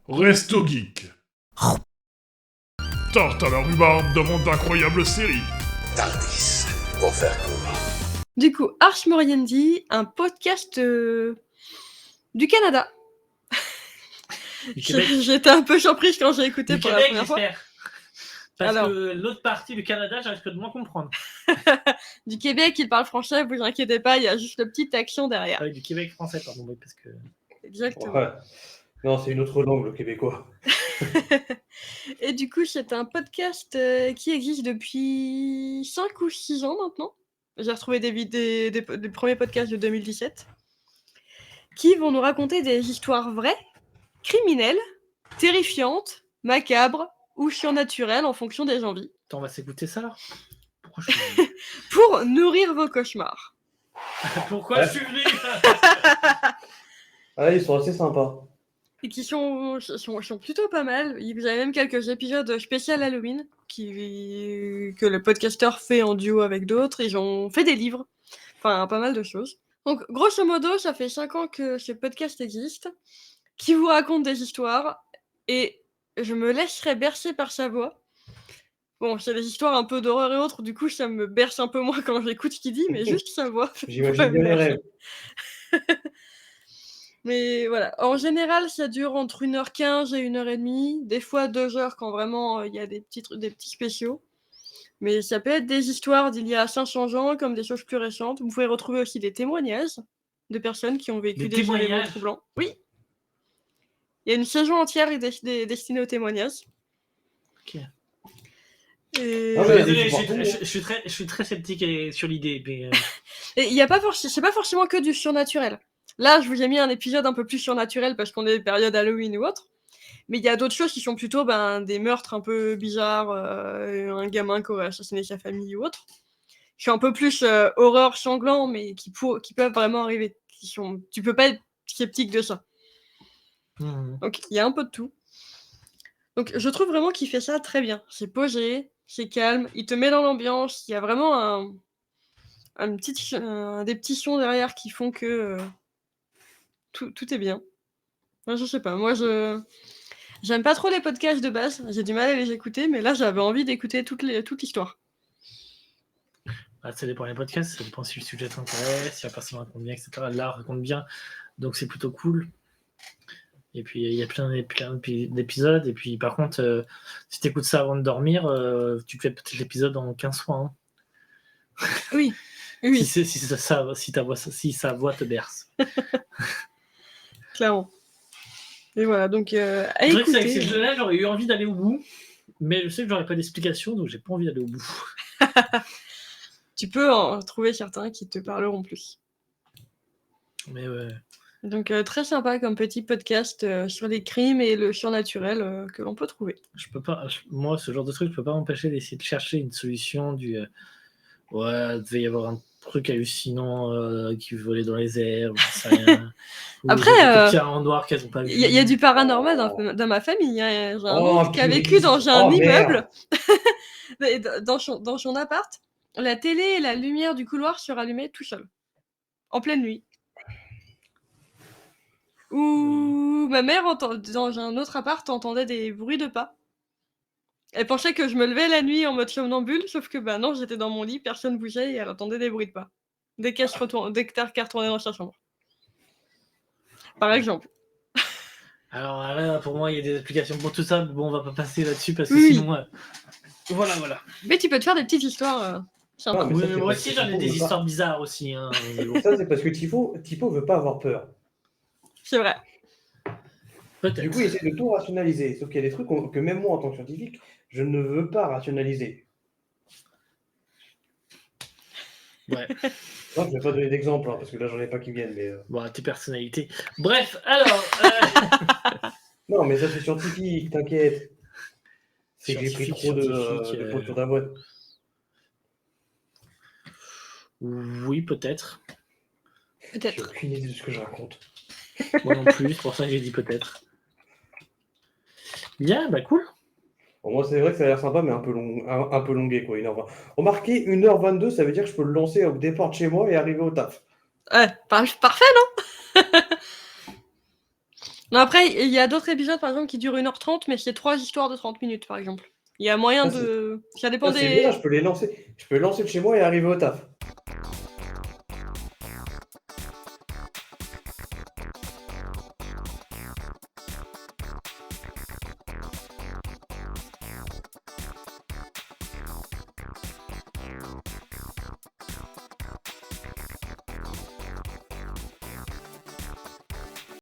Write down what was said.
Resto Geek. Tarte à la rhubarbe demande d'incroyables séries. Tardis, pour faire court. Du coup, Arch Moriendi, un podcast du Canada. Du Québec. J'étais un peu surprise quand j'ai écouté Du pour Québec, la première fois. j'espère. Parce Alors. que l'autre partie du Canada, j'arrive que de moins comprendre. Du Québec, il parle français, vous inquiétez pas, il y a juste le petit accent derrière. Ah oui, du Québec français, pardon, oui, parce que... Exactement. Ouais. Non, c'est une autre langue, le québécois. Et du coup, c'est un podcast qui existe depuis 5 ou 6 ans maintenant. J'ai retrouvé des premiers podcasts de 2017 qui vont nous raconter des histoires vraies, criminelles, terrifiantes, macabres ou surnaturelles en fonction des envies. Attends, on va s'écouter ça, là. Pourquoi je suis... Pour nourrir vos cauchemars. Pourquoi je suis venu Ah, ils sont assez sympas. Et qui sont plutôt pas mal. Vous avez même quelques épisodes spéciaux Halloween que le podcasteur fait en duo avec d'autres. Ils ont fait des livres. Enfin, pas mal de choses. Donc, grosso modo, ça fait 5 ans que ce podcast existe, qui vous raconte des histoires, et je me laisserai bercer par sa voix. Bon, c'est des histoires un peu d'horreur et autres, du coup, ça me berce un peu moins quand j'écoute ce qu'il dit, mais juste sa voix. J'imagine bien les rêves. Mais voilà, en général, ça dure entre 1h15 et 1h30, des fois 2 heures quand vraiment il y a des petits spéciaux. Mais ça peut être des histoires d'il y a 500 ans, comme des choses plus récentes. Vous pouvez retrouver aussi des témoignages de personnes qui ont vécu des événements troublants. Oui. Il y a une saison entière destinée aux témoignages. Ok. Et... Ah ouais, Désolé, des je suis très sceptique sur l'idée, mais... Et il y a pas c'est pas forcément que du surnaturel. Là, je vous ai mis un épisode un peu plus surnaturel parce qu'on est période Halloween ou autre. Mais il y a d'autres choses qui sont plutôt des meurtres un peu bizarres, un gamin qui aurait assassiné sa famille ou autre. Qui sont un peu plus horreur sanglant, mais qui peuvent vraiment arriver. Tu peux pas être sceptique de ça. Donc il y a un peu de tout. Donc je trouve vraiment qu'il fait ça très bien. C'est posé, c'est calme, il te met dans l'ambiance. Il y a vraiment des petits sons derrière qui font que tout est bien. Moi, je sais pas, j'aime pas trop les podcasts de base, j'ai du mal à les écouter, mais là j'avais envie d'écouter toute l'histoire. Bah, ça dépend des podcasts, ça dépend si le sujet t'intéresse, si la personne raconte bien, etc. Là, raconte bien, donc c'est plutôt cool. Et puis il y a plein d'épisodes, et puis par contre, si t'écoutes ça avant de dormir, tu te fais peut-être l'épisode en 15 fois. Hein. Oui. Si sa voix te berce. Clairement. Et voilà, donc à C'est vrai que écouter. avec ces jeux-là, j'aurais eu envie d'aller au bout, mais je sais que j'aurais pas d'explication, donc j'ai pas envie d'aller au bout. Tu peux en trouver certains qui te parleront plus. Mais ouais. Donc très sympa comme petit podcast sur les crimes et le surnaturel que l'on peut trouver. Je peux pas, moi, ce genre de truc, je peux pas m'empêcher d'essayer de chercher une solution du. Ouais, il devait y avoir un truc hallucinant qui volait dans les airs, ou j'en sais rien. Après, en noir qu'elles ont pas vu. il y a du paranormal dans ma famille. Hein. J'ai un oncle qui a purée. vécu dans un immeuble, Merde. dans son appart. La télé et la lumière du couloir se rallumaient tout seul, en pleine nuit. Ou ma mère, dans un autre appart, entendait des bruits de pas. Elle pensait que je me levais la nuit en mode somnambule, sauf que non, j'étais dans mon lit, personne bougeait et elle entendait des bruits de pas. Dès qu'elle retournait dans sa chambre. Par exemple. Alors là, pour moi, il y a des applications pour tout ça, mais bon, on va pas passer là-dessus parce que Oui. sinon. Voilà. Mais tu peux te faire des petites histoires sympas. Ah, mais Oui, ça, mais c'est moi parce aussi, que j'en ai Typo des veut histoires pas. bizarres aussi. Hein, mais bon. Ça, c'est parce que Typo veut pas avoir peur. C'est vrai. Peut-être. Du coup, il essaie de tout rationaliser. Sauf qu'il y a des trucs que même moi, en tant que scientifique, je ne veux pas rationaliser. Ouais. Non, je ne vais pas donner d'exemple, parce que là, j'en ai pas qui viennent. Mais Bon, tes personnalités. Bref, alors. Non, mais ça, c'est scientifique, t'inquiète. C'est que j'ai pris trop de pots sur ta boîte. Oui, peut-être. J'ai Peut-être. aucune idée de ce que je raconte. Moi non plus, c'est pour ça que j'ai dit peut-être. Bien, bah cool. Bon, moi, c'est vrai que ça a l'air sympa, mais un peu longué, quoi. 1h20. Remarquez, 1h22, ça veut dire que je peux le lancer au départ de chez moi et arriver au taf. Ouais, parfait, non? Non, après, il y a d'autres épisodes, par exemple, qui durent 1h30, mais c'est 3 histoires de 30 minutes, par exemple. Il y a moyen Ça, de... Ça dépend Ça, c'est bien, des... je peux les lancer. Je peux les lancer de chez moi et arriver au taf.